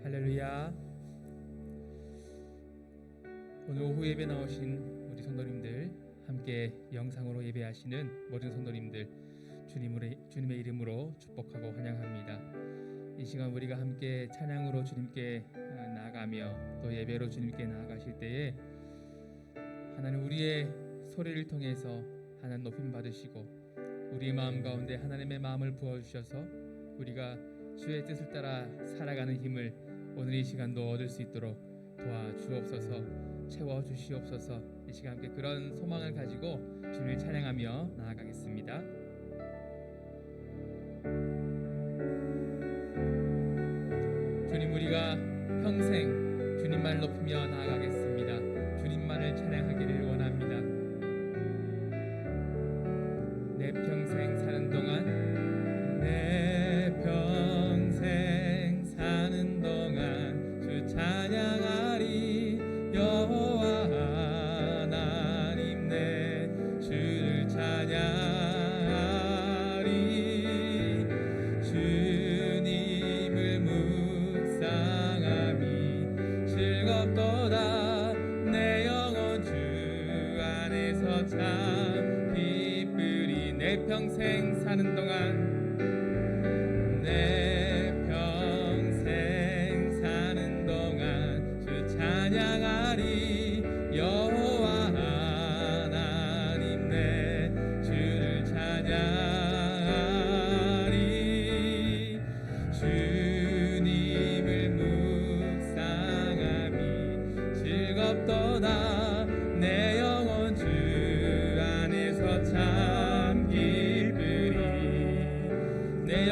할렐루야. 오늘 오후 예배 나오신 우리 성도님들, 함께 영상으로 예배하시는 모든 성도님들, 주님의 이름으로 축복하고 환영합니다. 이 시간 우리가 함께 찬양으로 주님께 나아가며 또 예배로 주님께 나아가실 때에 하나님 우리의 소리를 통해서 하나님 높임 받으시고 우리의 마음 가운데 하나님의 마음을 부어주셔서 우리가 주의 뜻을 따라 살아가는 힘을 오늘 이 시간도 얻을 수 있도록 도와주옵소서, 채워주시옵소서. 이 시간 함께 그런 소망을 가지고 주님을 찬양하며 나아가겠습니다. 주님, 우리가 평생 주님만을 높이며 나아가겠습니다. 주님만을 찬양하기를 원합니다. 내 평생 사는 동안, 내 평생 사는 동안 주 찬양하리. 여호와 하나님 내 주를 찬양하리. 주님을 묵상함이 즐겁도다. 내 영혼 주 안에서 참 기쁘리. 내 평생 사는 동안, 내 평생 사는 동안 주 찬양하리. 여호와 하나님 내 주를 찬양하리. 주님을 묵상함이 즐겁도다. 내 영혼 주 안에서 참 기쁘리. 내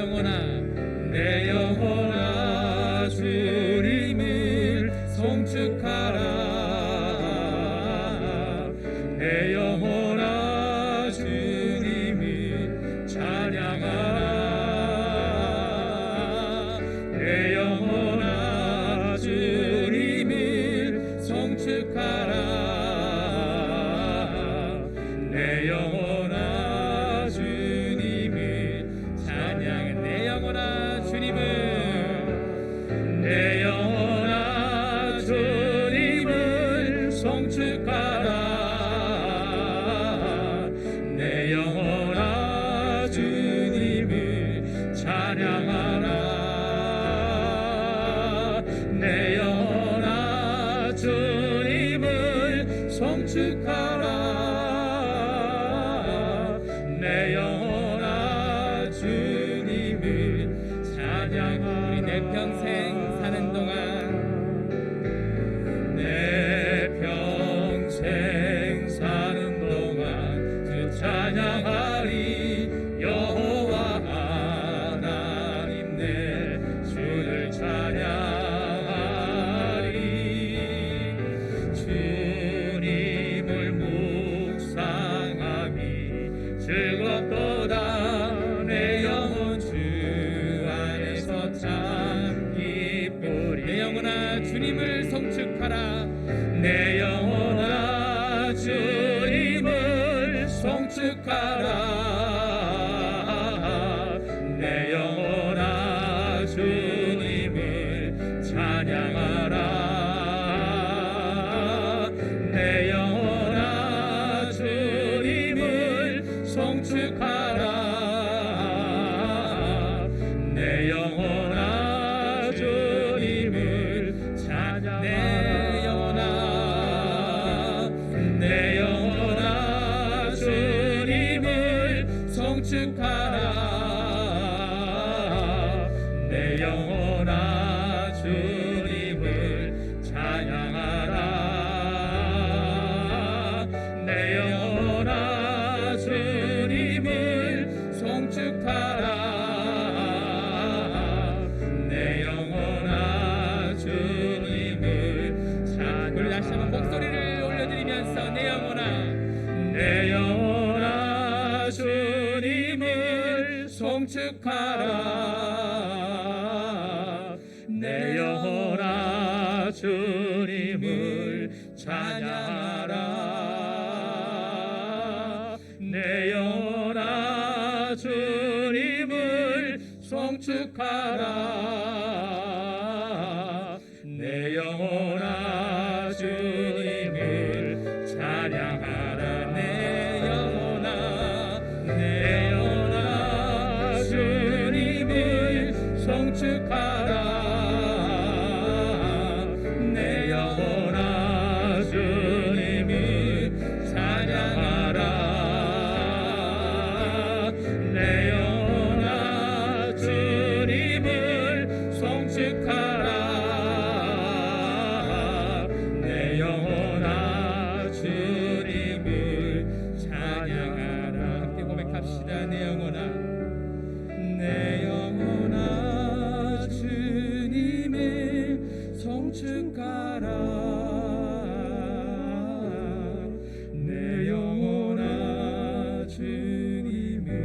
영혼아 주님을 송축하라. 내 영혼아 주님을 찬양하라. 내 영혼아 주님을 송축하라. 내 영혼아 주님을 찬양해. 내 영혼아 주님을, 내 영혼아 주님을 송축하라. 내 영혼아 주님을 찬양하라. 내 영혼아 주님을 송축하라. 내 영혼아 주님을 찬양하라. 우리 내 평생 사는 동안, 내 평생 사는 동안 주 찬양하리. 여호와 하나님 내 주를 찬양하리. 주님을 묵상함이 즐겁도다. 내 영혼 주 안에서 참 기쁘리. 내 영혼아 주님을 송축하라. 내 영혼아 주님을 송축하라. 내 영혼아 주님을 찬양하라. 내 영혼아 주님을 송축하라. 내 영혼아 주님을 찬양하라. 내 영혼아 주님을 송축하라. 내 영혼아 주님을 찬양하라. 내 영혼아 주님을 송축하라. 내 영혼아 주님을 찬양. 우리 다시 한번 목소리를 올려드리면서 내 영혼아 주님을 송축하라. 내 영혼아 주님을 찬양하라. 내 영혼아 주님을 송축하라. 송축하라. 내 영혼아 주님을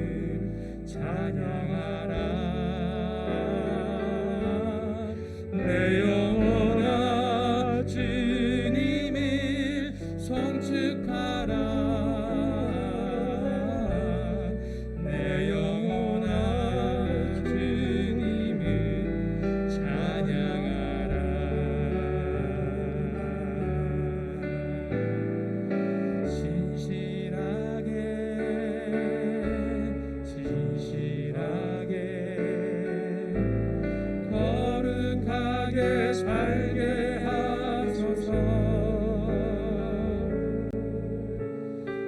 찬양하라. 내 영혼아 주님을 송축하라. 내 영혼아 주님을 찬양하라. 진실하게 거룩하게 살게 하소서.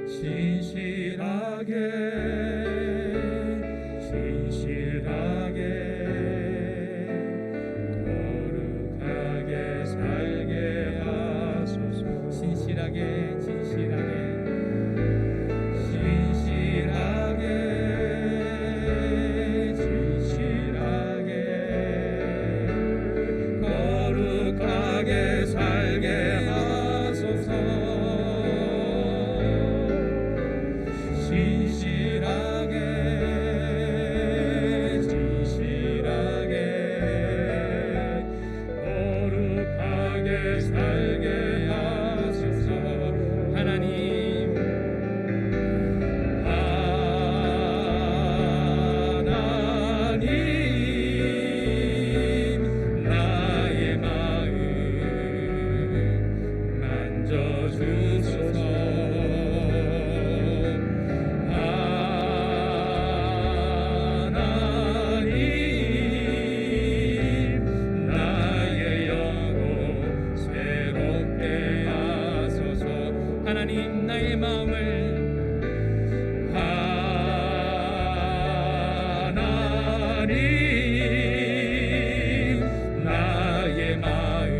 진실하게 거룩하게 살게 하소서. 진실하게 거룩하게 살게 하소서. 진실하게 거룩하게 살게 하소서. 하나님 나의 마음 만져주소서. 하나님 나의 마음을 나의 마음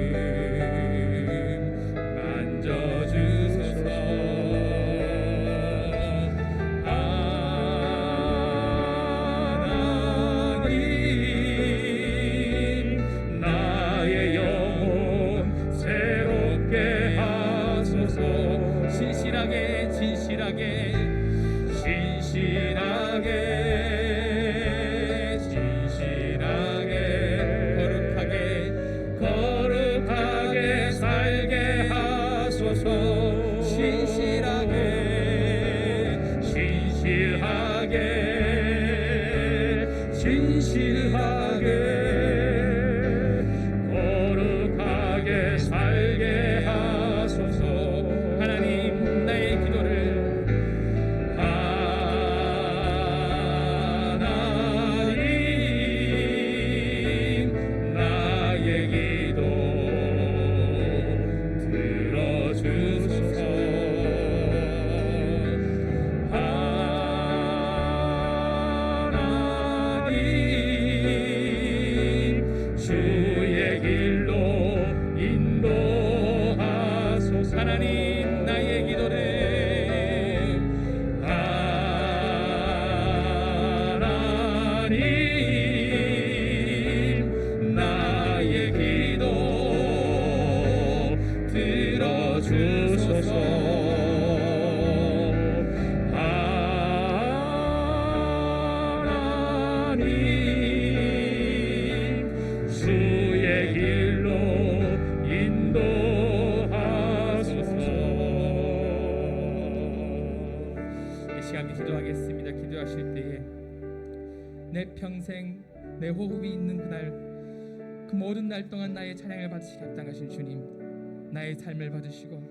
만져주소서. 나의 영혼 새롭게 하소서. 진실하게 거룩하게 살게 하소서. 진실하게 거룩하게 살게 하소서. 하나님 나의 기도를 나의 기도 들어주소서. 주의 길로 인도하소서. 하나님 나의 기도를 나의 기도 들어주소서. 주의 길로 인도하소서. 이 시간 기도하겠습니다. 기도하실 때에 내 평생 내 호흡이 있는 그날, 그 모든 날 동안 나의 찬양을 받으시기 합당하신 주님, 나의 삶을 받으시고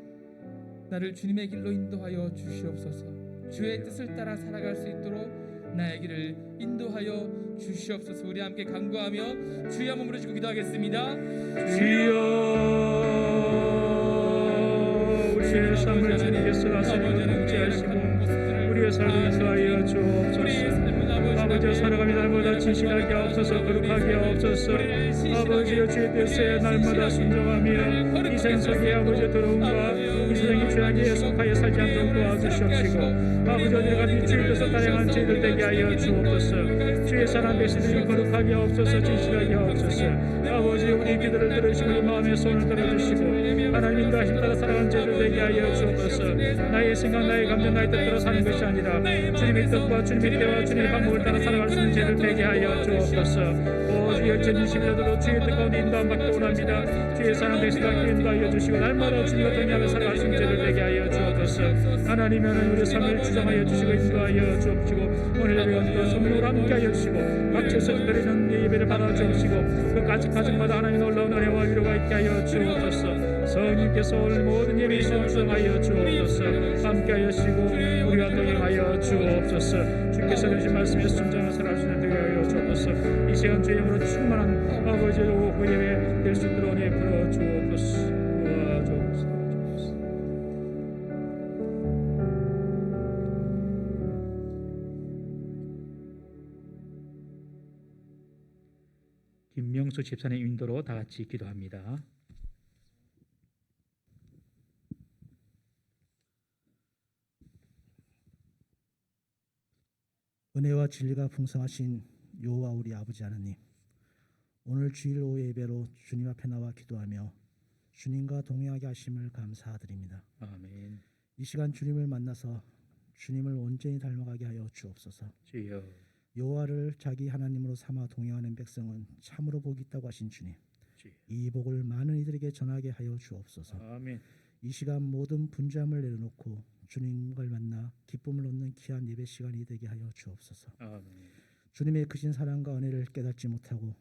나를 주님의 길로 인도하여 주시옵소서. 주의 뜻을 따라 살아갈 수 있도록 나의 길을 인도하여 주시옵소서. 우리 함께 간구하며 주의 한번 부르시고 기도하겠습니다. 주여, 우리의 삶을 주님께서 다스리고 통치하시고 우리의 삶을 인도하여 주옵소서. 아버지여 살아가며 날마다 진실하게 없어서 거룩하게 없어서 아버지여 주의 뜻에 날마다 순종하며 이 세상 속에 아버지여 더러움과 이 세상의 죄악에 속하여 살지 않도록 도와주시옵시고 아버지 어디를 가든지 주의 뜻을 따라간 저희들 되게 하여 주옵소서. 주의 사랑 백성들이 거룩하게 없어서 진실하게 없어서 아버지 우리 기도를 들으시고 우리 마음의 소원을 들어주시고 하나님 인도하심 따라 살아가는 저희들 되게 하여 주옵소서. 나의 생각 나의 감정 나의 뜻대로 사는 것이 아니라 주님의 뜻과 주님의 때와 주님의 방법을 따라 살아갈 수 있는 저희들 되게 하여 주옵소서. 오직 열전이시면서도 주의 뜻 가운데 인도함 받기 원합니다. 주의 사랑 백성들과 인도하여 주시고 날마다 주님과 동행하며 살아갈 수 있는 저희들 되게 하여 주옵소서. 하나님은 우리 삶을 주장하여 주시고 인도하여 주옵시고 오늘 예배원도 성령으로 함께하여 주시고 각처에서 드리는 예배를 받아 주옵시고 그 가정마다 하나님의 놀라운 은혜와 위로가 있게 하여 주옵소서. 성령께서 오늘 모든 예배에 수용하여 주옵소서. 함께하여 주시고 우리와 동행하여 주옵소서. 주께서 주신 말씀에 순종하며 살아갈 수 있는 되게 하여 주옵소서. 이 시간 주의 영으로 충만한 아버지의 오후 예배 될 수 있도록 은혜 풀어 주옵소서. 도와주옵소서. 김명수 집사의 인도로 다 같이 기도합니다. 은혜와 진리가 풍성하신 여호와 우리 아버지 하나님, 오늘 주일 오후 예배로 주님 앞에 나와 기도하며 주님과 동행하게 하심을 감사드립니다. 아멘. 이 시간 주님을 만나서 주님을 온전히 닮아가게 하여 주옵소서. 주여. 여호와를 자기 하나님으로 삼아 동행하는 백성은 참으로 복이 있다고 하신 주님, 주여. 이 복을 많은 이들에게 전하게 하여 주옵소서. 아멘. 이 시간 모든 분주함을 내려놓고 주님을 만나 기쁨을 얻는 귀한 예배 시간이 되게 하여 주옵소서. 아멘. 주님의 크신 사랑과 은혜를 깨닫지 못하고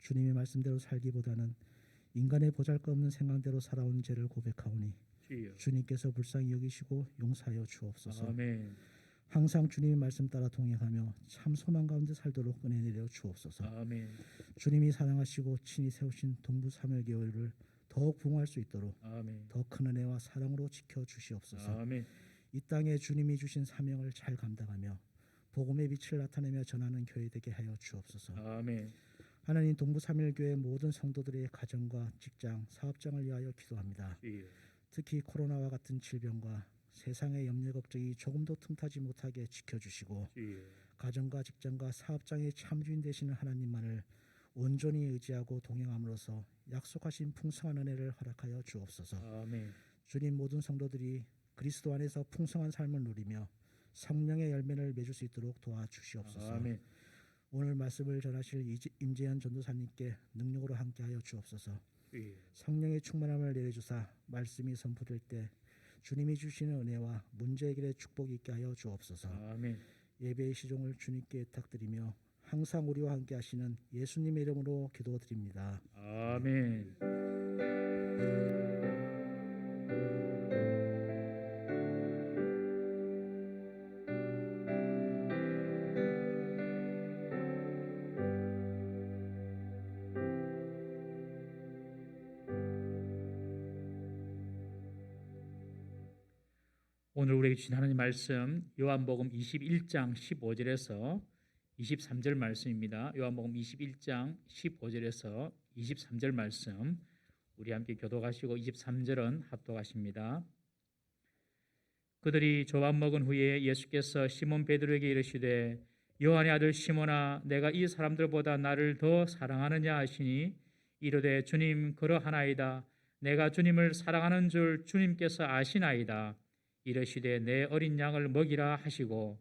주님의 말씀대로 살기보다는 인간의 보잘것없는 생각대로 살아온 죄를 고백하오니 주여. 주님께서 불쌍히 여기시고 용서하여 주옵소서. 아멘. 항상 주님의 말씀 따라 동행하며 참 소망 가운데 살도록 은혜 내려 주옵소서. 아멘. 주님이 사랑하시고 친히 세우신 동부 사무엘교회를 더욱 부흥할 수 있도록 아멘. 더 큰 은혜와 사랑으로 지켜 주시옵소서. 아멘. 이 땅에 주님이 주신 사명을 잘 감당하며 복음의 빛을 나타내며 전하는 교회 되게 하여 주옵소서. 아멘. 하나님, 동부 삼일교회 모든 성도들의 가정과 직장, 사업장을 위하여 기도합니다. 주여. 특히 코로나와 같은 질병과 세상의 염려 걱정이 조금도 틈타지 못하게 지켜주시고 주여. 가정과 직장과 사업장의 참주인 되시는 하나님만을 온전히 의지하고 동행함으로써 약속하신 풍성한 은혜를 허락하여 주옵소서. 아멘. 주님, 모든 성도들이 그리스도 안에서 풍성한 삶을 누리며 성령의 열매를 맺을 수 있도록 도와주시옵소서. 아멘. 오늘 말씀을 전하실 임재현 전도사님께 능력으로 함께하여 주옵소서. 주여. 성령의 충만함을 내려주사 말씀이 선포될 때 주님이 주시는 은혜와 문제 해결의 축복이 있게 하여 주옵소서. 아멘. 예배의 시종을 주님께 부탁드리며 항상 우리와 함께 하시는 예수님의 이름으로 기도드립니다. 아멘. 오늘 우리에게 주신 하나님 말씀 요한복음 21장 15절에서 23절 말씀입니다. 요한복음 21장 15절에서 23절 말씀 우리 함께 교독하시고 23절은 합독하십니다. 그들이 조밥 먹은 후에 예수께서 시몬 베드로에게 이르시되 요한의 아들 시몬아 내가 이 사람들보다 나를 더 사랑하느냐 하시니 이르되 주님 그러하나이다. 내가 주님을 사랑하는 줄 주님께서 아시나이다. 이르시되 내 어린 양을 먹이라 하시고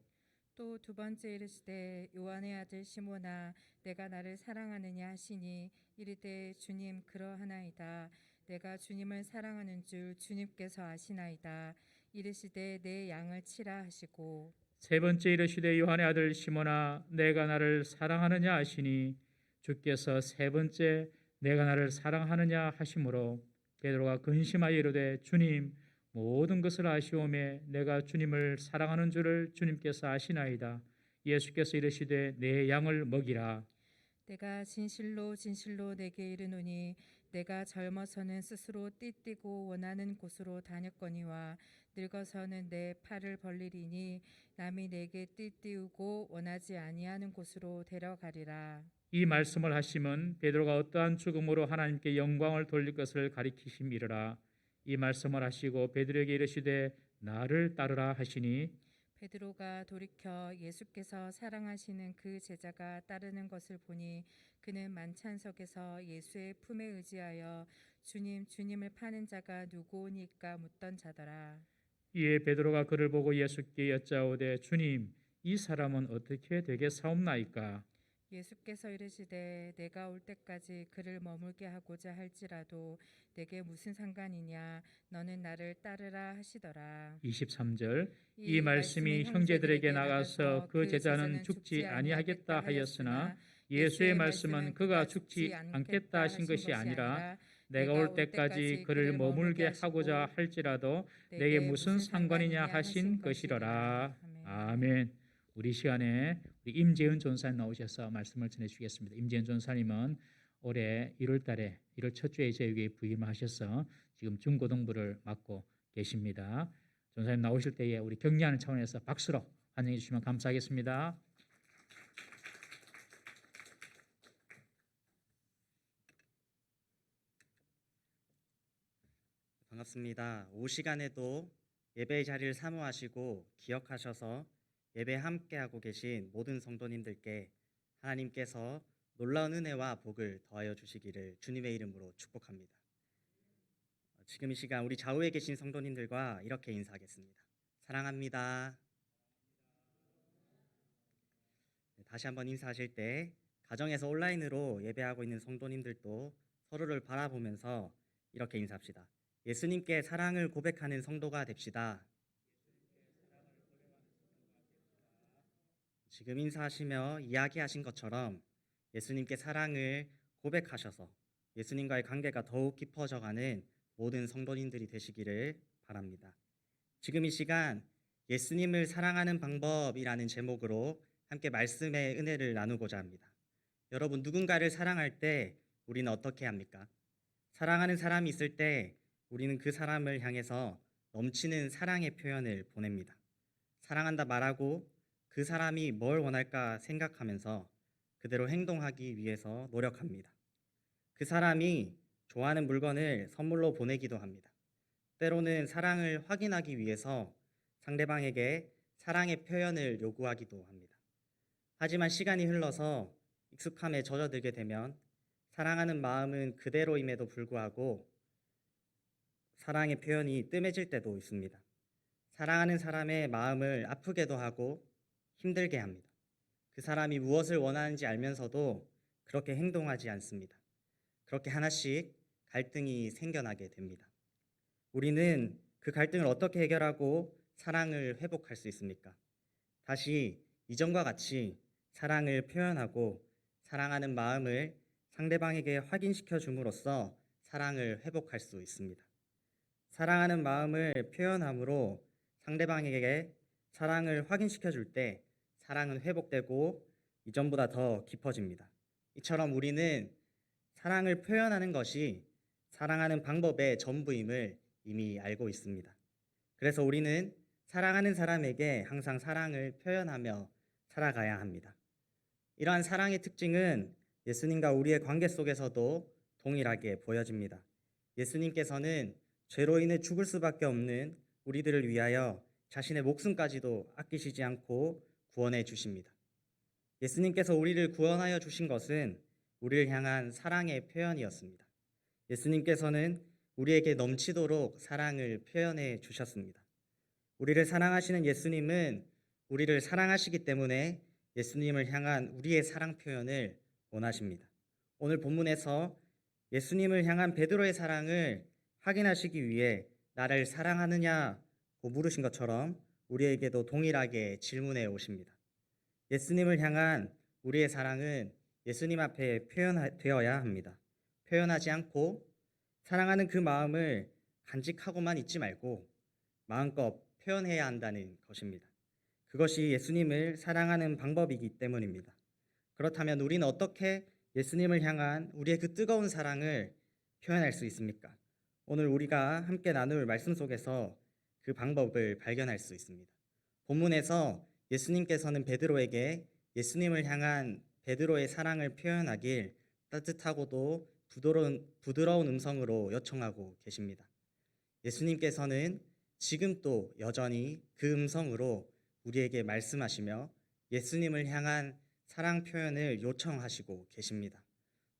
또 두 번째 이르시되 요한의 아들 시몬아 내가 나를 사랑하느냐 하시니 이르되 주님 그러하나이다. 내가 주님을 사랑하는 줄 주님께서 아시나이다. 이르시되 내 양을 치라 하시고 세 번째 이르시되 요한의 아들 시몬아 내가 나를 사랑하느냐 하시니 주께서 세 번째 내가 나를 사랑하느냐 하심으로 베드로가 근심하여 이르되 주님 모든 것을 아시오매 내가 주님을 사랑하는 줄을 주님께서 아시나이다. 예수께서 이르시되 내 양을 먹이라. 내가 진실로 진실로 내게 이르노니 내가 젊어서는 스스로 띠띠고 원하는 곳으로 다녔거니와 늙어서는 내 팔을 벌리리니 남이 내게 띠띠우고 원하지 아니하는 곳으로 데려가리라. 이 말씀을 하심은 베드로가 어떠한 죽음으로 하나님께 영광을 돌릴 것을 가리키심이라. 이 말씀을 하시고 베드로에게 이르시되 나를 따르라 하시니 베드로가 돌이켜 예수께서 사랑하시는 그 제자가 따르는 것을 보니 그는 만찬석에서 예수의 품에 의지하여 주님 주님을 파는 자가 누구오니까 묻던 자더라. 이에 베드로가 그를 보고 예수께 여짜오되 주님 이 사람은 어떻게 되겠사옵나이까? 예수께서 이르시되 내가 올 때까지 그를 머물게 하고자 할지라도 내게 무슨 상관이냐 너는 나를 따르라 하시더라. 23절 이 말씀이 형제들에게 나가서 그 제자는 죽지 아니하겠다 하였으나 예수의 말씀은 그가 죽지 않겠다 하신 것이 아니라 내가 올 때까지 그를 머물게 하고자 할지라도 내게 무슨 상관이냐 하신 것이로라. 아멘. 우리 시간에 우리 임재은 전사님 나오셔서 말씀을 전해주시겠습니다. 임재은 전사님은 올해 1월 달에 1월 첫 주에 저에게 부임하셔서 지금 중고등부를 맡고 계십니다. 전사님 나오실 때에 우리 격려하는 차원에서 박수로 환영해 주시면 감사하겠습니다. 반갑습니다. 오후 시간에도 예배의 자리를 사모하시고 기억하셔서 예배 함께하고 계신 모든 성도님들께 하나님께서 놀라운 은혜와 복을 더하여 주시기를 주님의 이름으로 축복합니다. 지금 이 시간 우리 좌우에 계신 성도님들과 이렇게 인사하겠습니다. 사랑합니다. 다시 한번 인사하실 때 가정에서 온라인으로 예배하고 있는 성도님들도 서로를 바라보면서 이렇게 인사합시다. 예수님께 사랑을 고백하는 성도가 됩시다. 지금 인사하시며 이야기하신 것처럼 예수님께 사랑을 고백하셔서 예수님과의 관계가 더욱 깊어져가는 모든 성도님들이 되시기를 바랍니다. 지금 이 시간 예수님을 사랑하는 방법이라는 제목으로 함께 말씀의 은혜를 나누고자 합니다. 여러분, 누군가를 사랑할 때 우리는 어떻게 합니까? 사랑하는 사람이 있을 때 우리는 그 사람을 향해서 넘치는 사랑의 표현을 보냅니다. 사랑한다 말하고 그 사람이 뭘 원할까 생각하면서 그대로 행동하기 위해서 노력합니다. 그 사람이 좋아하는 물건을 선물로 보내기도 합니다. 때로는 사랑을 확인하기 위해서 상대방에게 사랑의 표현을 요구하기도 합니다. 하지만 시간이 흘러서 익숙함에 젖어들게 되면 사랑하는 마음은 그대로임에도 불구하고 사랑의 표현이 뜸해질 때도 있습니다. 사랑하는 사람의 마음을 아프게도 하고 힘들게 합니다. 그 사람이 무엇을 원하는지 알면서도 그렇게 행동하지 않습니다. 그렇게 하나씩 갈등이 생겨나게 됩니다. 우리는 그 갈등을 어떻게 해결하고 사랑을 회복할 수 있습니까? 다시 이전과 같이 사랑을 표현하고 사랑하는 마음을 상대방에게 확인시켜 줌으로써 사랑을 회복할 수 있습니다. 사랑하는 마음을 표현함으로 상대방에게 사랑을 확인시켜 줄 때 사랑은 회복되고 이전보다 더 깊어집니다. 이처럼 우리는 사랑을 표현하는 것이 사랑하는 방법의 전부임을 이미 알고 있습니다. 그래서 우리는 사랑하는 사람에게 항상 사랑을 표현하며 살아가야 합니다. 이러한 사랑의 특징은 예수님과 우리의 관계 속에서도 동일하게 보여집니다. 예수님께서는 죄로 인해 죽을 수밖에 없는 우리들을 위하여 자신의 목숨까지도 아끼시지 않고 구원해 주십니다. 예수님께서 우리를 구원하여 주신 것은 우리를 향한 사랑의 표현이었습니다. 예수님께서는 우리에게 넘치도록 사랑을 표현해 주셨습니다. 우리를 사랑하시는 예수님은 우리를 사랑하시기 때문에 예수님을 향한 우리의 사랑 표현을 원하십니다. 오늘 본문에서 예수님을 향한 베드로의 사랑을 확인하시기 위해 나를 사랑하느냐고 물으신 것처럼 우리에게도 동일하게 질문해 오십니다. 예수님을 향한 우리의 사랑은 예수님 앞에 표현되어야 합니다. 표현하지 않고 사랑하는 그 마음을 간직하고만 있지 말고 마음껏 표현해야 한다는 것입니다. 그것이 예수님을 사랑하는 방법이기 때문입니다. 그렇다면 우리는 어떻게 예수님을 향한 우리의 그 뜨거운 사랑을 표현할 수 있습니까? 오늘 우리가 함께 나눌 말씀 속에서 그 방법을 발견할 수 있습니다. 본문에서 예수님께서는 베드로에게 예수님을 향한 베드로의 사랑을 표현하길 따뜻하고도 부드러운 음성으로 요청하고 계십니다. 예수님께서는 지금 또 여전히 그 음성으로 우리에게 말씀하시며 예수님을 향한 사랑 표현을 요청하시고 계십니다.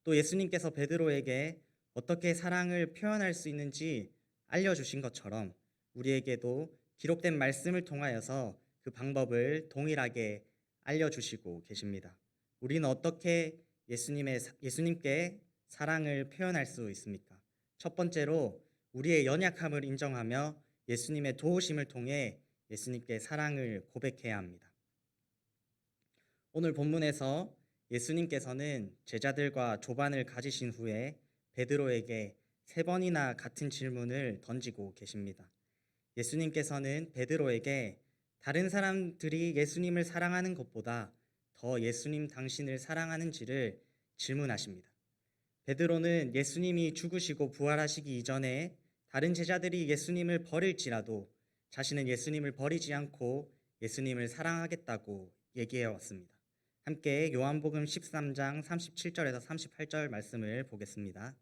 또 예수님께서 베드로에게 어떻게 사랑을 표현할 수 있는지 알려주신 것처럼 우리에게도 기록된 말씀을 통하여서 그 방법을 동일하게 알려주시고 계십니다. 우리는 어떻게 예수님께 사랑을 표현할 수 있습니까? 첫 번째로 우리의 연약함을 인정하며 예수님의 도우심을 통해 예수님께 사랑을 고백해야 합니다. 오늘 본문에서 예수님께서는 제자들과 조반을 가지신 후에 베드로에게 3번이나 같은 질문을 던지고 계십니다. 예수님께서는 베드로에게 다른 사람들이 예수님을 사랑하는 것보다 더 예수님 당신을 사랑하는지를 질문하십니다. 베드로는 예수님이 죽으시고 부활하시기 이전에 다른 제자들이 예수님을 버릴지라도 자신은 예수님을 버리지 않고 예수님을 사랑하겠다고 얘기해 왔습니다. 함께 요한복음 13장 37절에서 38절 말씀을 보겠습니다.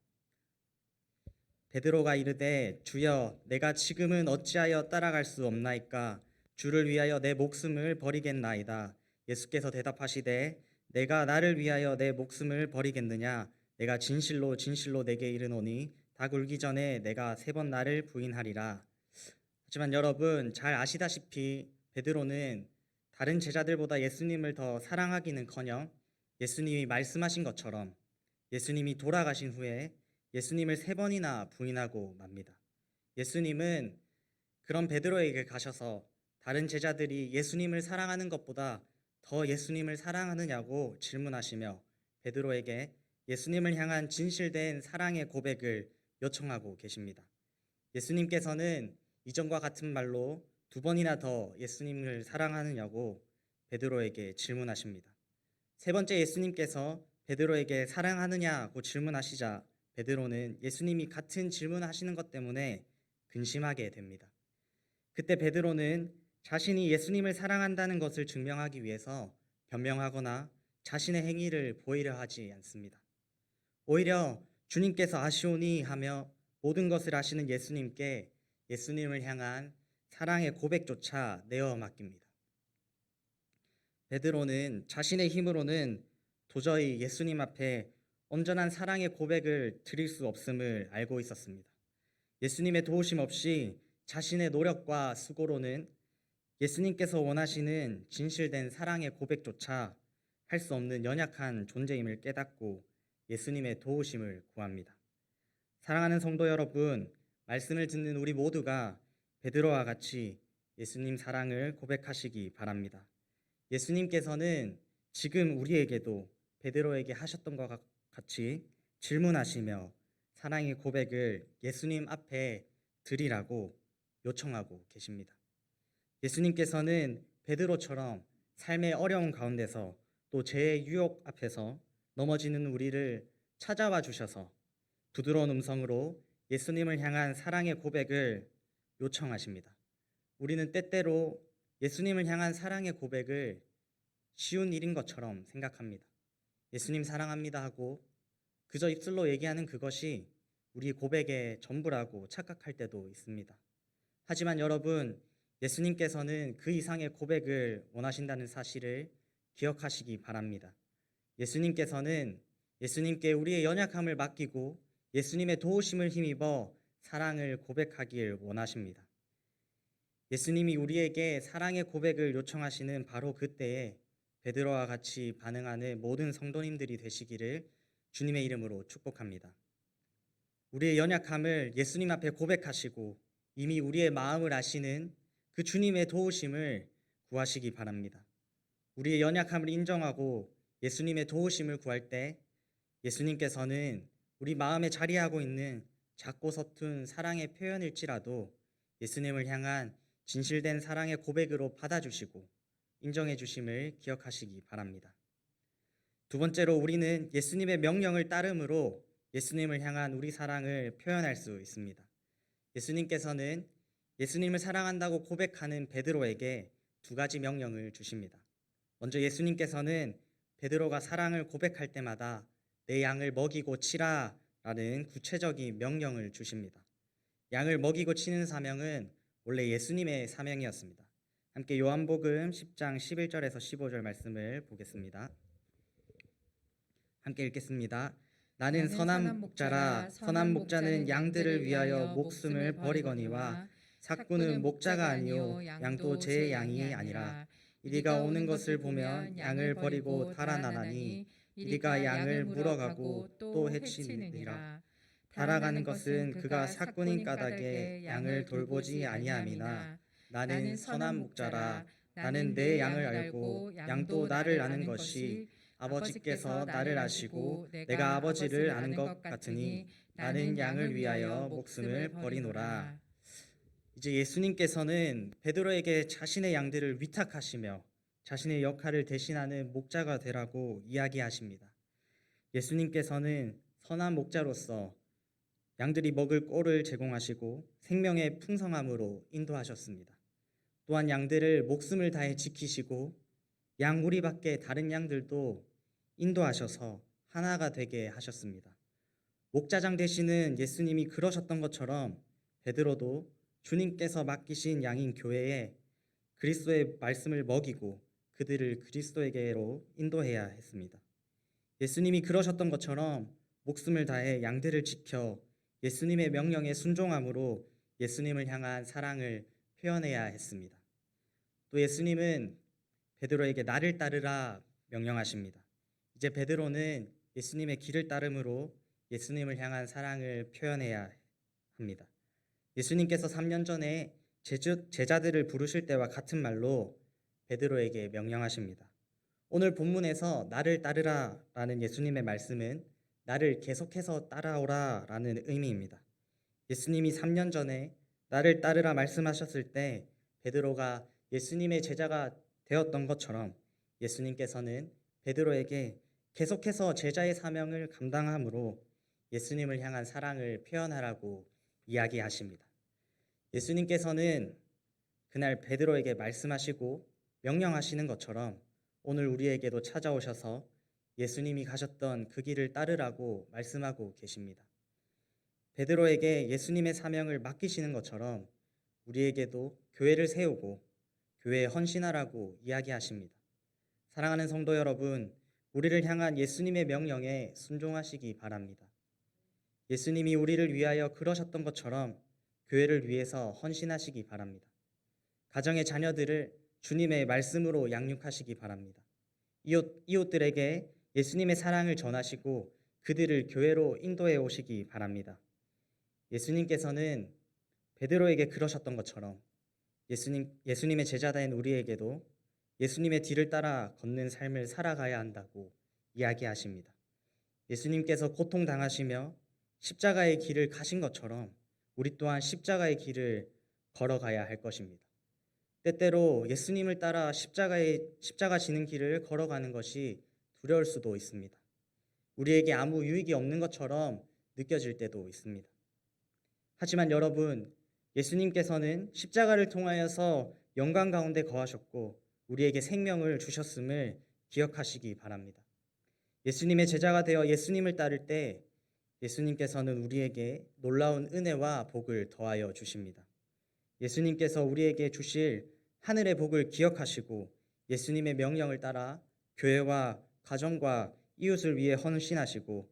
베드로가 이르되 주여 내가 지금은 어찌하여 따라갈 수 없나이까 주를 위하여 내 목숨을 버리겠나이다. 예수께서 대답하시되 내가 나를 위하여 내 목숨을 버리겠느냐 내가 진실로 진실로 내게 이르노니 닭 울기 전에 내가 3번 나를 부인하리라. 하지만 여러분 잘 아시다시피 베드로는 다른 제자들보다 예수님을 더 사랑하기는커녕 예수님이 말씀하신 것처럼 예수님이 돌아가신 후에 예수님을 3번이나 부인하고 맙니다. 예수님은 그런 베드로에게 가셔서 다른 제자들이 예수님을 사랑하는 것보다 더 예수님을 사랑하느냐고 질문하시며 베드로에게 예수님을 향한 진실된 사랑의 고백을 요청하고 계십니다. 예수님께서는 이전과 같은 말로 2번이나 더 예수님을 사랑하느냐고 베드로에게 질문하십니다. 3번째 예수님께서 베드로에게 사랑하느냐고 질문하시자 베드로는 예수님이 같은 질문하시는 것 때문에 근심하게 됩니다. 그때 베드로는 자신이 예수님을 사랑한다는 것을 증명하기 위해서 변명하거나 자신의 행위를 보이려 하지 않습니다. 오히려 주님께서 아시오니 하며 모든 것을 아시는 예수님께 예수님을 향한 사랑의 고백조차 내어 맡깁니다. 베드로는 자신의 힘으로는 도저히 예수님 앞에 온전한 사랑의 고백을 드릴 수 없음을 알고 있었습니다. 예수님의 도우심 없이 자신의 노력과 수고로는 예수님께서 원하시는 진실된 사랑의 고백조차 할 수 없는 연약한 존재임을 깨닫고 예수님의 도우심을 구합니다. 사랑하는 성도 여러분, 말씀을 듣는 우리 모두가 베드로와 같이 예수님 사랑을 고백하시기 바랍니다. 예수님께서는 지금 우리에게도 베드로에게 하셨던 것 같이 질문하시며 사랑의 고백을 예수님 앞에 드리라고 요청하고 계십니다. 예수님께서는 베드로처럼 삶의 어려운 가운데서 또 죄의 유혹 앞에서 넘어지는 우리를 찾아와 주셔서 부드러운 음성으로 예수님을 향한 사랑의 고백을 요청하십니다. 우리는 때때로 예수님을 향한 사랑의 고백을 쉬운 일인 것처럼 생각합니다. 예수님 사랑합니다 하고 그저 입술로 얘기하는 그것이 우리 고백의 전부라고 착각할 때도 있습니다. 하지만 여러분, 예수님께서는 그 이상의 고백을 원하신다는 사실을 기억하시기 바랍니다. 예수님께서는 예수님께 우리의 연약함을 맡기고 예수님의 도우심을 힘입어 사랑을 고백하길 원하십니다. 예수님이 우리에게 사랑의 고백을 요청하시는 바로 그때에 베드로와 같이 반응하는 모든 성도님들이 되시기를 주님의 이름으로 축복합니다. 우리의 연약함을 예수님 앞에 고백하시고 이미 우리의 마음을 아시는 그 주님의 도우심을 구하시기 바랍니다. 우리의 연약함을 인정하고 예수님의 도우심을 구할 때 예수님께서는 우리 마음에 자리하고 있는 작고 서툰 사랑의 표현일지라도 예수님을 향한 진실된 사랑의 고백으로 받아주시고 인정해 주심을 기억하시기 바랍니다. 두 번째로 우리는 예수님의 명령을 따름으로 예수님을 향한 우리 사랑을 표현할 수 있습니다. 예수님께서는 예수님을 사랑한다고 고백하는 베드로에게 두 가지 명령을 주십니다. 먼저 예수님께서는 베드로가 사랑을 고백할 때마다 내 양을 먹이고 치라 라는 구체적인 명령을 주십니다. 양을 먹이고 치는 사명은 원래 예수님의 사명이었습니다. 함께 요한복음 10장 11절에서 15절 말씀을 보겠습니다. 함께 읽겠습니다. 나는 선한 목자라. 선한 목자는 양들을 위하여 목숨을 버리거니와 삭구는 목자가 아니요 양도 제 양이 아니라. 이리가 오는 것을 보면 양을 버리고 달아나나니 이리가 양을 물어가고 또 해치느니라. 달아가는 것은 그가 삭구님 까닭에 양을 돌보지 아니함이나 나는 선한 목자라. 나는 내 양을 알고 양도 나를 아는 것이 아버지께서 나를 아시고 내가 아버지를 아는 것 같으니 나는 양을 위하여 목숨을 버리노라. 이제 예수님께서는 베드로에게 자신의 양들을 위탁하시며 자신의 역할을 대신하는 목자가 되라고 이야기하십니다. 예수님께서는 선한 목자로서 양들이 먹을 꼴을 제공하시고 생명의 풍성함으로 인도하셨습니다. 또한 양들을 목숨을 다해 지키시고 양 무리 밖에 다른 양들도 인도하셔서 하나가 되게 하셨습니다. 목자장 되시는 예수님이 그러셨던 것처럼 베드로도 주님께서 맡기신 양인 교회에 그리스도의 말씀을 먹이고 그들을 그리스도에게로 인도해야 했습니다. 예수님이 그러셨던 것처럼 목숨을 다해 양들을 지켜 예수님의 명령에 순종함으로 예수님을 향한 사랑을 표현해야 했습니다. 또 예수님은 베드로에게 나를 따르라 명령하십니다. 이제 베드로는 예수님의 길을 따름으로 예수님을 향한 사랑을 표현해야 합니다. 예수님께서 3년 전에 제자들을 부르실 때와 같은 말로 베드로에게 명령하십니다. 오늘 본문에서 나를 따르라 라는 예수님의 말씀은 나를 계속해서 따라오라 라는 의미입니다. 예수님이 3년 전에 나를 따르라 말씀하셨을 때 베드로가 예수님의 제자가 되었던 것처럼 예수님께서는 베드로에게 계속해서 제자의 사명을 감당함으로 예수님을 향한 사랑을 표현하라고 이야기하십니다. 예수님께서는 그날 베드로에게 말씀하시고 명령하시는 것처럼 오늘 우리에게도 찾아오셔서 예수님이 가셨던 그 길을 따르라고 말씀하고 계십니다. 베드로에게 예수님의 사명을 맡기시는 것처럼 우리에게도 교회를 세우고 교회에 헌신하라고 이야기하십니다. 사랑하는 성도 여러분, 우리를 향한 예수님의 명령에 순종하시기 바랍니다. 예수님이 우리를 위하여 그러셨던 것처럼 교회를 위해서 헌신하시기 바랍니다. 가정의 자녀들을 주님의 말씀으로 양육하시기 바랍니다. 이웃들에게 예수님의 사랑을 전하시고 그들을 교회로 인도해 오시기 바랍니다. 예수님께서는 베드로에게 그러셨던 것처럼 예수님의 제자된 우리에게도 예수님의 뒤를 따라 걷는 삶을 살아가야 한다고 이야기하십니다. 예수님께서 고통당하시며 십자가의 길을 가신 것처럼 우리 또한 십자가의 길을 걸어가야 할 것입니다. 때때로 예수님을 따라 십자가 지는 길을 걸어가는 것이 두려울 수도 있습니다. 우리에게 아무 유익이 없는 것처럼 느껴질 때도 있습니다. 하지만 여러분, 예수님께서는 십자가를 통하여서 영광 가운데 거하셨고 우리에게 생명을 주셨음을 기억하시기 바랍니다. 예수님의 제자가 되어 예수님을 따를 때 예수님께서는 우리에게 놀라운 은혜와 복을 더하여 주십니다. 예수님께서 우리에게 주실 하늘의 복을 기억하시고 예수님의 명령을 따라 교회와 가정과 이웃을 위해 헌신하시고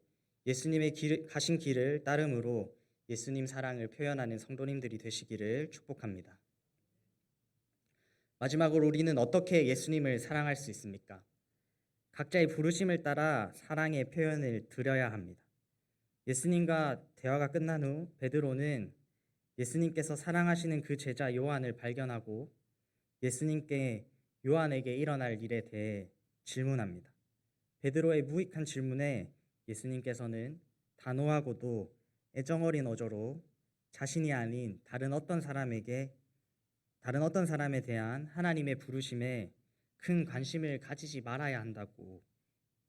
예수님의 가신 길을 따름으로 예수님 사랑을 표현하는 성도님들이 되시기를 축복합니다. 마지막으로 우리는 어떻게 예수님을 사랑할 수 있습니까? 각자의 부르심을 따라 사랑의 표현을 드려야 합니다. 예수님과 대화가 끝난 후 베드로는 예수님께서 사랑하시는 그 제자 요한을 발견하고 예수님께 요한에게 일어날 일에 대해 질문합니다. 베드로의 무익한 질문에 예수님께서는 단호하고도 애정어린 어조로 자신이 아닌 다른 어떤 사람에 대한 하나님의 부르심에 큰 관심을 가지지 말아야 한다고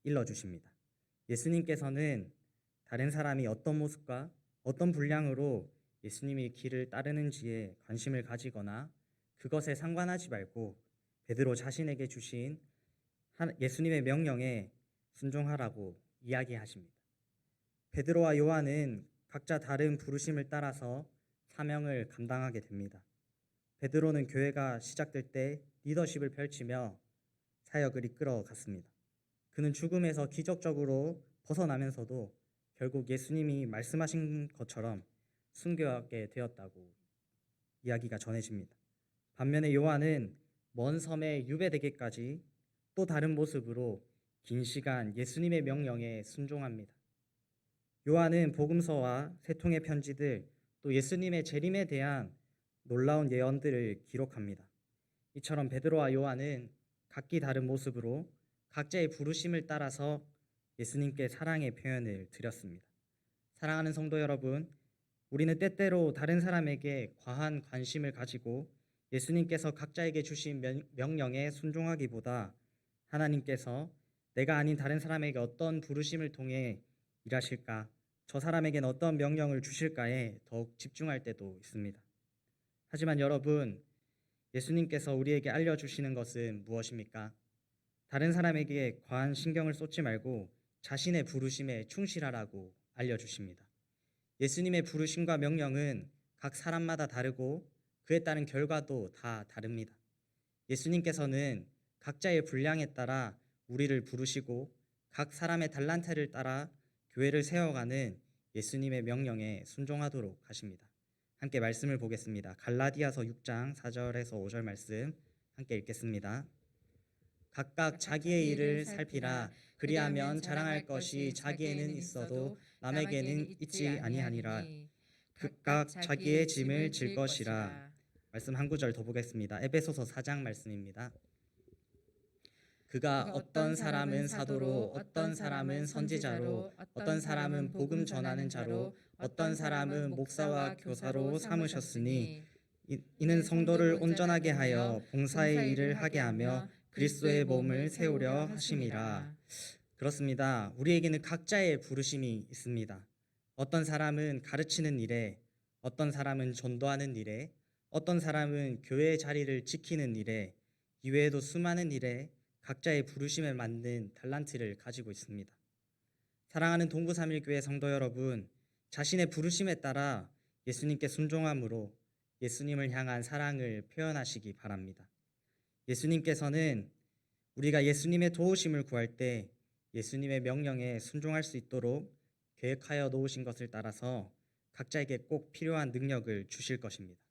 일러 주십니다. 예수님께서는 다른 사람이 어떤 모습과 어떤 분량으로 예수님의 길을 따르는지에 관심을 가지거나 그것에 상관하지 말고 베드로 자신에게 주신 예수님의 명령에 순종하라고 이야기하십니다. 베드로와 요한은 각자 다른 부르심을 따라서 사명을 감당하게 됩니다. 베드로는 교회가 시작될 때 리더십을 펼치며 사역을 이끌어 갔습니다. 그는 죽음에서 기적적으로 벗어나면서도 결국 예수님이 말씀하신 것처럼 순교하게 되었다고 이야기가 전해집니다. 반면에 요한은 먼 섬에 유배되기까지 또 다른 모습으로 긴 시간 예수님의 명령에 순종합니다. 요한은 복음서와 세 통의 편지들 또 예수님의 재림에 대한 놀라운 예언들을 기록합니다. 이처럼 베드로와 요한은 각기 다른 모습으로 각자의 부르심을 따라서 예수님께 사랑의 표현을 드렸습니다. 사랑하는 성도 여러분, 우리는 때때로 다른 사람에게 과한 관심을 가지고 예수님께서 각자에게 주신 명령에 순종하기보다 하나님께서 내가 아닌 다른 사람에게 어떤 부르심을 통해 일하실까, 저 사람에게는 어떤 명령을 주실까에 더욱 집중할 때도 있습니다. 하지만 여러분, 예수님께서 우리에게 알려주시는 것은 무엇입니까? 다른 사람에게 과한 신경을 쏟지 말고 자신의 부르심에 충실하라고 알려주십니다. 예수님의 부르심과 명령은 각 사람마다 다르고 그에 따른 결과도 다 다릅니다. 예수님께서는 각자의 분량에 따라 우리를 부르시고 각 사람의 달란트를 따라 교회를 세워가는 예수님의 명령에 순종하도록 하십니다. 함께 말씀을 보겠습니다. 갈라디아서 6장 4절에서 5절 말씀 함께 읽겠습니다. 각각 자기의 일을 살피라. 그리하면 자랑할 것이 자기에는 있어도 남에게는 있지 아니하니라. 각각 자기의 짐을 질 것이라. 말씀 한 구절 더 보겠습니다. 에베소서 4장 말씀입니다. 그가 어떤 사람은 사도로, 어떤 사람은 선지자로, 어떤 사람은 복음 전하는 자로, 어떤 사람은 목사와 교사로 삼으셨으니 이는 성도를 온전하게 하여 봉사의 일을 하게 하며 그리스도의 몸을 세우려 하심이라. 그렇습니다. 우리에게는 각자의 부르심이 있습니다. 어떤 사람은 가르치는 일에, 어떤 사람은 전도하는 일에, 어떤 사람은 교회의 자리를 지키는 일에, 이외에도 수많은 일에 각자의 부르심에 맞는 달란트를 가지고 있습니다. 사랑하는 동부삼일교회 성도 여러분, 자신의 부르심에 따라 예수님께 순종함으로 예수님을 향한 사랑을 표현하시기 바랍니다. 예수님께서는 우리가 예수님의 도우심을 구할 때 예수님의 명령에 순종할 수 있도록 계획하여 놓으신 것을 따라서 각자에게 꼭 필요한 능력을 주실 것입니다.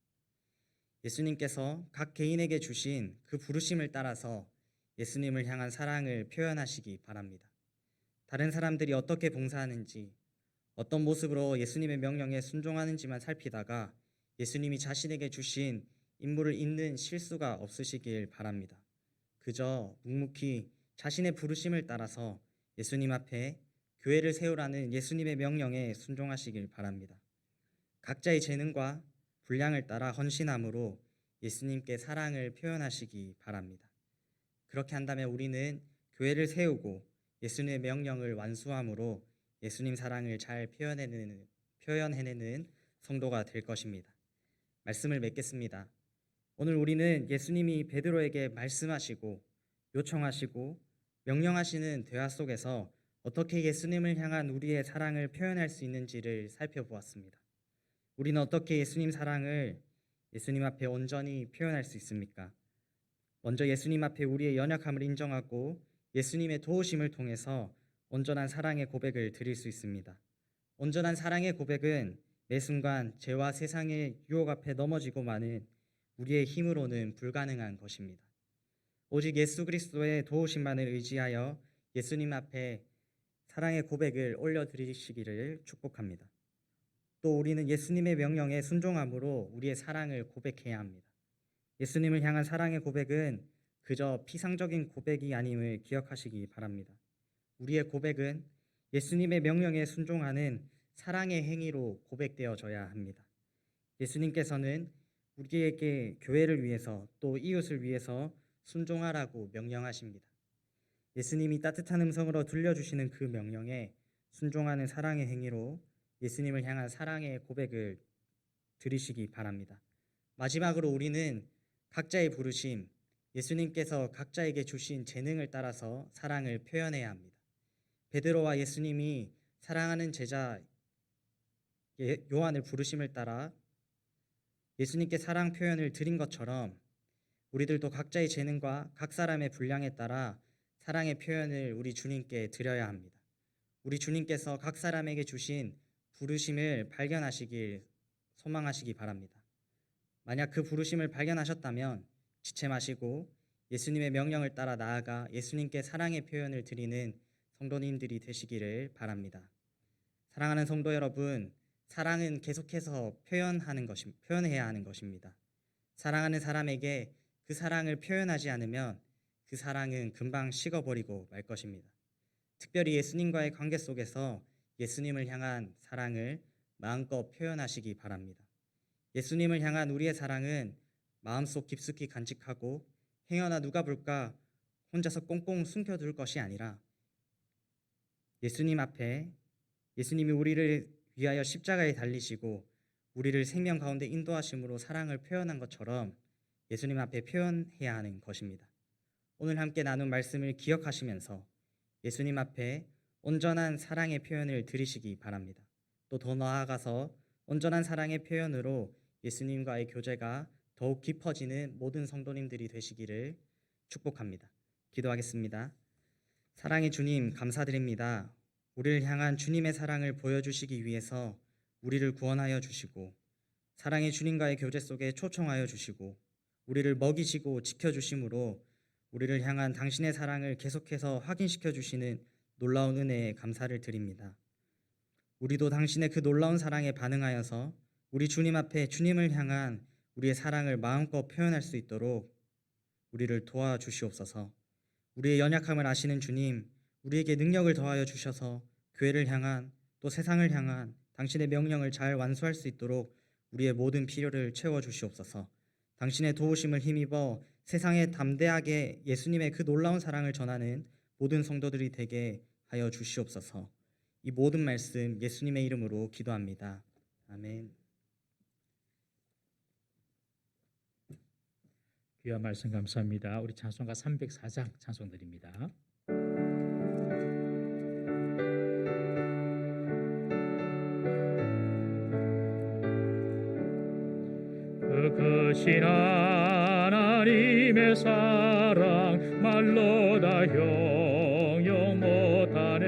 예수님께서 각 개인에게 주신 그 부르심을 따라서 예수님을 향한 사랑을 표현하시기 바랍니다. 다른 사람들이 어떻게 봉사하는지, 어떤 모습으로 예수님의 명령에 순종하는지만 살피다가 예수님이 자신에게 주신 임무를 잇는 실수가 없으시길 바랍니다. 그저 묵묵히 자신의 부르심을 따라서 예수님 앞에 교회를 세우라는 예수님의 명령에 순종하시길 바랍니다. 각자의 재능과 분량을 따라 헌신함으로 예수님께 사랑을 표현하시기 바랍니다. 그렇게 한다면 우리는 교회를 세우고 예수님의 명령을 완수함으로 예수님 사랑을 잘 표현해내는 성도가 될 것입니다. 말씀을 맺겠습니다. 오늘 우리는 예수님이 베드로에게 말씀하시고 요청하시고 명령하시는 대화 속에서 어떻게 예수님을 향한 우리의 사랑을 표현할 수 있는지를 살펴보았습니다. 우리는 어떻게 예수님 사랑을 예수님 앞에 온전히 표현할 수 있습니까? 먼저 예수님 앞에 우리의 연약함을 인정하고 예수님의 도우심을 통해서 온전한 사랑의 고백을 드릴 수 있습니다. 온전한 사랑의 고백은 매 순간 죄와 세상의 유혹 앞에 넘어지고 마는 우리의 힘으로는 불가능한 것입니다. 오직 예수 그리스도의 도우심만을 의지하여 예수님 앞에 사랑의 고백을 올려드리시기를 축복합니다. 또 우리는 예수님의 명령에 순종함으로 우리의 사랑을 고백해야 합니다. 예수님을 향한 사랑의 고백은 그저 피상적인 고백이 아님을 기억하시기 바랍니다. 우리의 고백은 예수님의 명령에 순종하는 사랑의 행위로 고백되어져야 합니다. 예수님께서는 우리에게 교회를 위해서 또 이웃을 위해서 순종하라고 명령하십니다. 예수님이 따뜻한 음성으로 들려주시는 그 명령에 순종하는 사랑의 행위로 예수님을 향한 사랑의 고백을 드리시기 바랍니다. 마지막으로 우리는 각자의 부르심, 예수님께서 각자에게 주신 재능을 따라서 사랑을 표현해야 합니다. 베드로와 예수님이 사랑하는 제자 요한을 부르심을 따라 예수님께 사랑 표현을 드린 것처럼 우리들도 각자의 재능과 각 사람의 분량에 따라 사랑의 표현을 우리 주님께 드려야 합니다. 우리 주님께서 각 사람에게 주신 부르심을 발견하시길 소망하시기 바랍니다. 만약 그 부르심을 발견하셨다면 지체 마시고 예수님의 명령을 따라 나아가 예수님께 사랑의 표현을 드리는 성도님들이 되시기를 바랍니다. 사랑하는 성도 여러분, 사랑은 계속해서 표현해야 하는 것입니다. 사랑하는 사람에게 그 사랑을 표현하지 않으면 그 사랑은 금방 식어버리고 말 것입니다. 특별히 예수님과의 관계 속에서 예수님을 향한 사랑을 마음껏 표현하시기 바랍니다. 예수님을 향한 우리의 사랑은 마음속 깊숙이 간직하고 행여나 누가 볼까 혼자서 꽁꽁 숨겨둘 것이 아니라 예수님 앞에 예수님이 우리를 위하여 십자가에 달리시고 우리를 생명 가운데 인도하심으로 사랑을 표현한 것처럼 예수님 앞에 표현해야 하는 것입니다. 오늘 함께 나눈 말씀을 기억하시면서 예수님 앞에 온전한 사랑의 표현을 드리시기 바랍니다. 또 더 나아가서 온전한 사랑의 표현으로 예수님과의 교제가 더욱 깊어지는 모든 성도님들이 되시기를 축복합니다. 기도하겠습니다. 사랑의 주님, 감사드립니다. 우리를 향한 주님의 사랑을 보여주시기 위해서 우리를 구원하여 주시고 사랑의 주님과의 교제 속에 초청하여 주시고 우리를 먹이시고 지켜주심으로 우리를 향한 당신의 사랑을 계속해서 확인시켜 주시는 놀라운 은혜에 감사를 드립니다. 우리도 당신의 그 놀라운 사랑에 반응하여서 우리 주님 앞에 주님을 향한 우리의 사랑을 마음껏 표현할 수 있도록 우리를 도와주시옵소서. 우리의 연약함을 아시는 주님, 우리에게 능력을 더하여 주셔서 교회를 향한 또 세상을 향한 당신의 명령을 잘 완수할 수 있도록 우리의 모든 필요를 채워주시옵소서. 당신의 도우심을 힘입어 세상에 담대하게 예수님의 그 놀라운 사랑을 전하는 모든 성도들이 되게 하여 주시옵소서. 이 모든 말씀 예수님의 이름으로 기도합니다. 아멘. 귀한 말씀 감사합니다. 우리 찬송가 304장 찬송 드립니다. 크신 하나님의 사랑 말로 다 형용 못하네.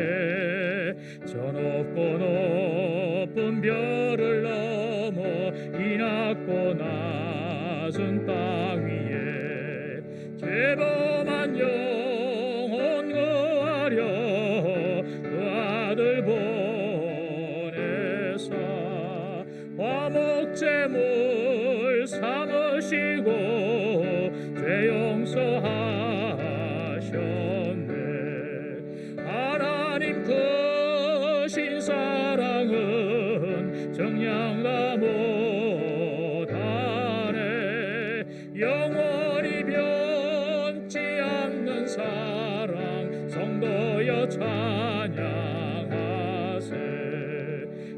저 높고 높은 별을 넘어 이 낮고 낮은 땅 위에 죄범한 영혼 거하려 그 아들 보내사 화목제물 삼으시고 죄 용서하셨네. 하나님 크신 사랑은 정량다 못하네. 영원히 변치 않는 사랑 성도여 찬양하세.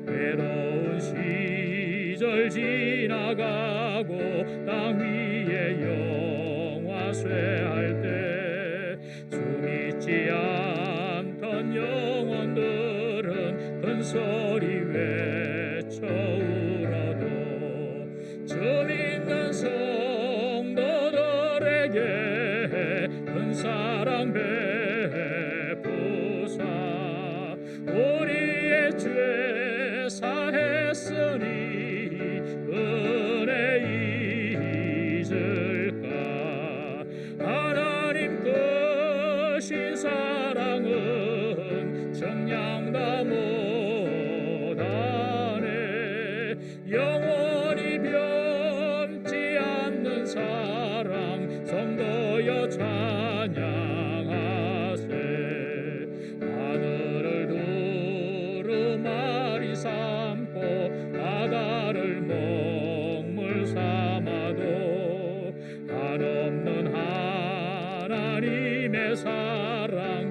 외로운 시절 지나가고 땅 위에 영화 쇠할 때 주 믿지 않던 영혼들은 큰 소리 외쳐 울어도 주 믿는 성도들에게 큰 사랑 베푸사 우리의 죄 사했으니 은혜 잊을까. 하나님 크신 사랑은 정량다 못하네. 영원히 변치 않는 사랑 성도여 찬양하세. 하늘을 두루마리 삼고 바다를 먹물 삼아도 한없는 하나님의 사랑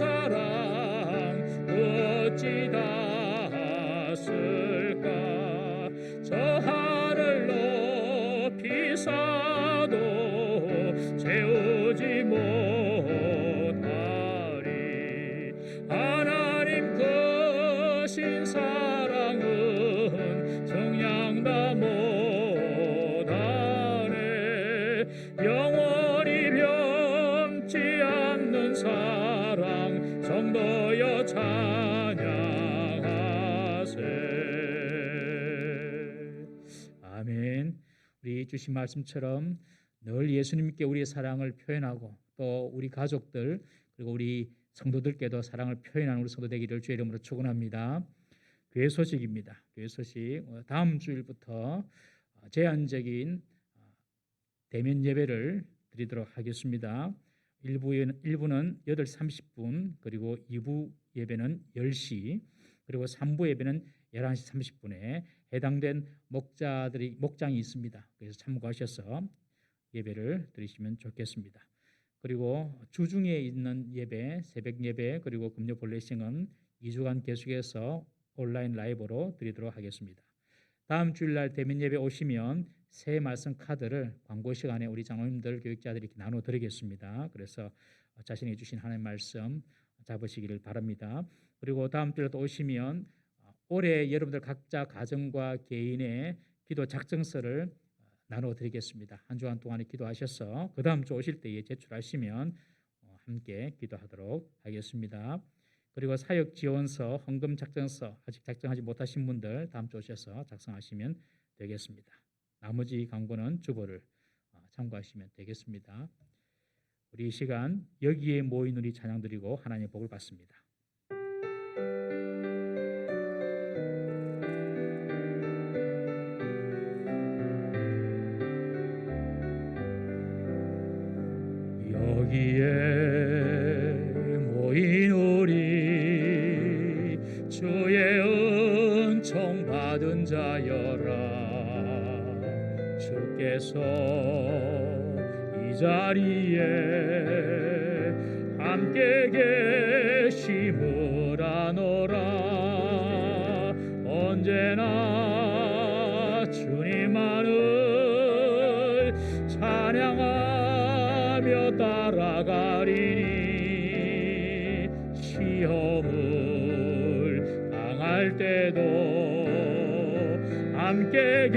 사랑 어찌 닿았을까. 저 하늘 높이 사도 채우지 못하리. 하나님 크신 사랑은 정량다 못하네. 영원히 변치 않는 사랑 성도여 찬양하세. 아멘. 우리 주신 말씀처럼 늘 예수님께 우리의 사랑을 표현하고 또 우리 가족들 그리고 우리 성도들께도 사랑을 표현하는 우리 성도 되기를 주의 이름으로 축원합니다. 교회 소식입니다. 교회 소식. 다음 주일부터 제한적인 대면 예배를 드리도록 하겠습니다. 1부는 8시 30분, 그리고 2부 예배는 10시, 그리고 3부 예배는 11시 30분에 해당된 목장이 있습니다. 그래서 참고하셔서 예배를 드리시면 좋겠습니다. 그리고 주중에 있는 예배, 새벽 예배, 그리고 금요 볼레싱은 2주간 계속해서 온라인 라이브로 드리도록 하겠습니다. 다음 주일날 대면 예배 오시면 새 말씀 카드를 광고 시간에 우리 장로님들, 교육자들이 이렇게 나눠 드리겠습니다. 그래서 자신이 주신 하나님의 말씀 잡으시기를 바랍니다. 그리고 다음 주일도 오시면 올해 여러분들 각자 가정과 개인의 기도 작정서를 나눠 드리겠습니다. 한 주간 동안에 기도하셔서 그 다음 주 오실 때에 제출하시면 함께 기도하도록 하겠습니다. 그리고 사역 지원서, 헌금 작정서 아직 작성하지 못하신 분들 다음 주 오셔서 작성하시면 되겠습니다. 나머지 광고는 주보를 참고하시면 되겠습니다. 우리 이 시간 여기에 모인 우리 찬양 드리고 하나님의 복을 받습니다. 여기에 모인 우리 주의 은총 받은 자여라. 주께서 이 자리에 함께 계심을 아노라. 언제나 주님만을 찬양하며 따라가리니 시험을 당할 때도 함께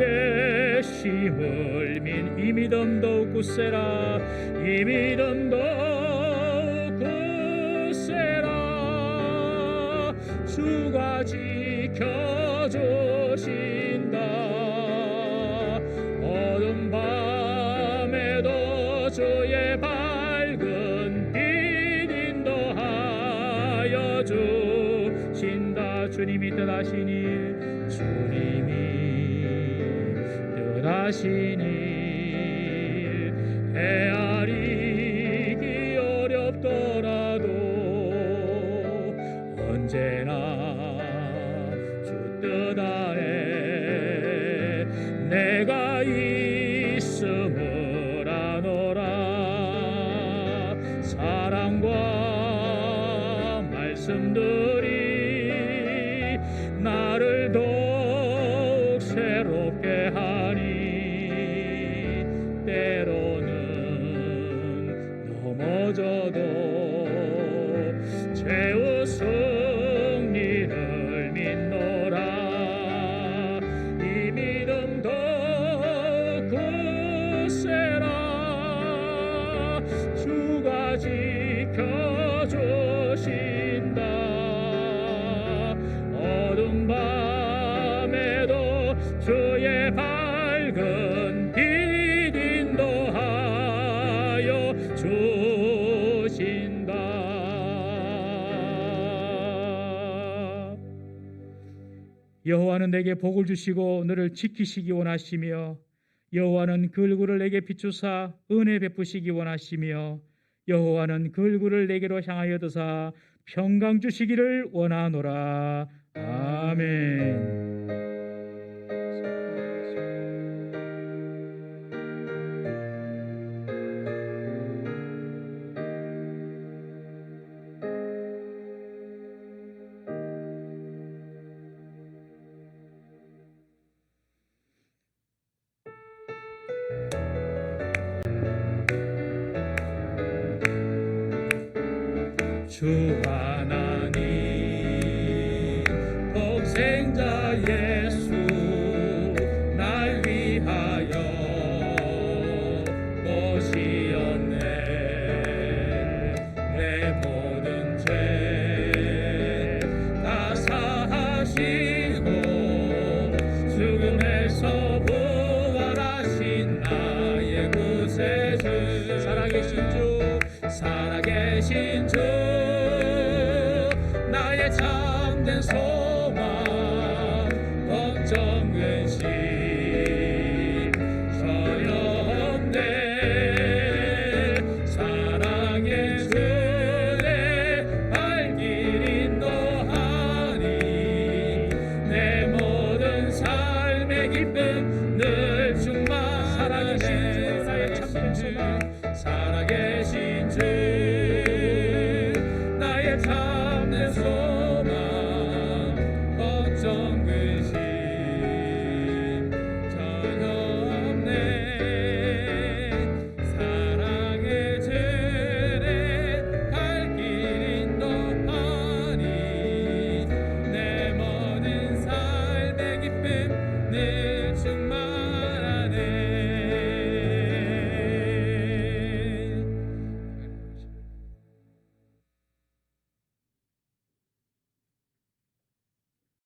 계심을 이 믿음 더욱 굳세라. 이 믿음 더욱 굳세라. 주가 지켜주신다. 어둠 밤에도 주의 밝은 빛 인도하여 주신다. 주님이 뜻하시니 뜻하신 일 헤아리기 어렵더라도 언제나 주 뜻 아래 내가 있음을 아노라. 사랑과 말씀들이 나를 더욱 새롭게 하니 때로는 넘어져도 죄의 승리를 믿노라. 이 믿음 더욱 굳세라. 주가 지켜주신다. 어둠 밤에도 주의 밝은 빛 인도하여 주신다. 여호와는 내게 복을 주시고 너를 지키시기 원하시며 여호와는 그 얼굴을 내게 비추사 은혜 베푸시기 원하시며 여호와는 그 얼굴을 내게로 향하여 드사 평강 주시기를 원하노라. 아멘. 주 하나님 독생자 예수 날 위하여 오시었네. 내 모든 죄 다 사하시고 죽음에서 부활하신 나의 구세주 살아계신 주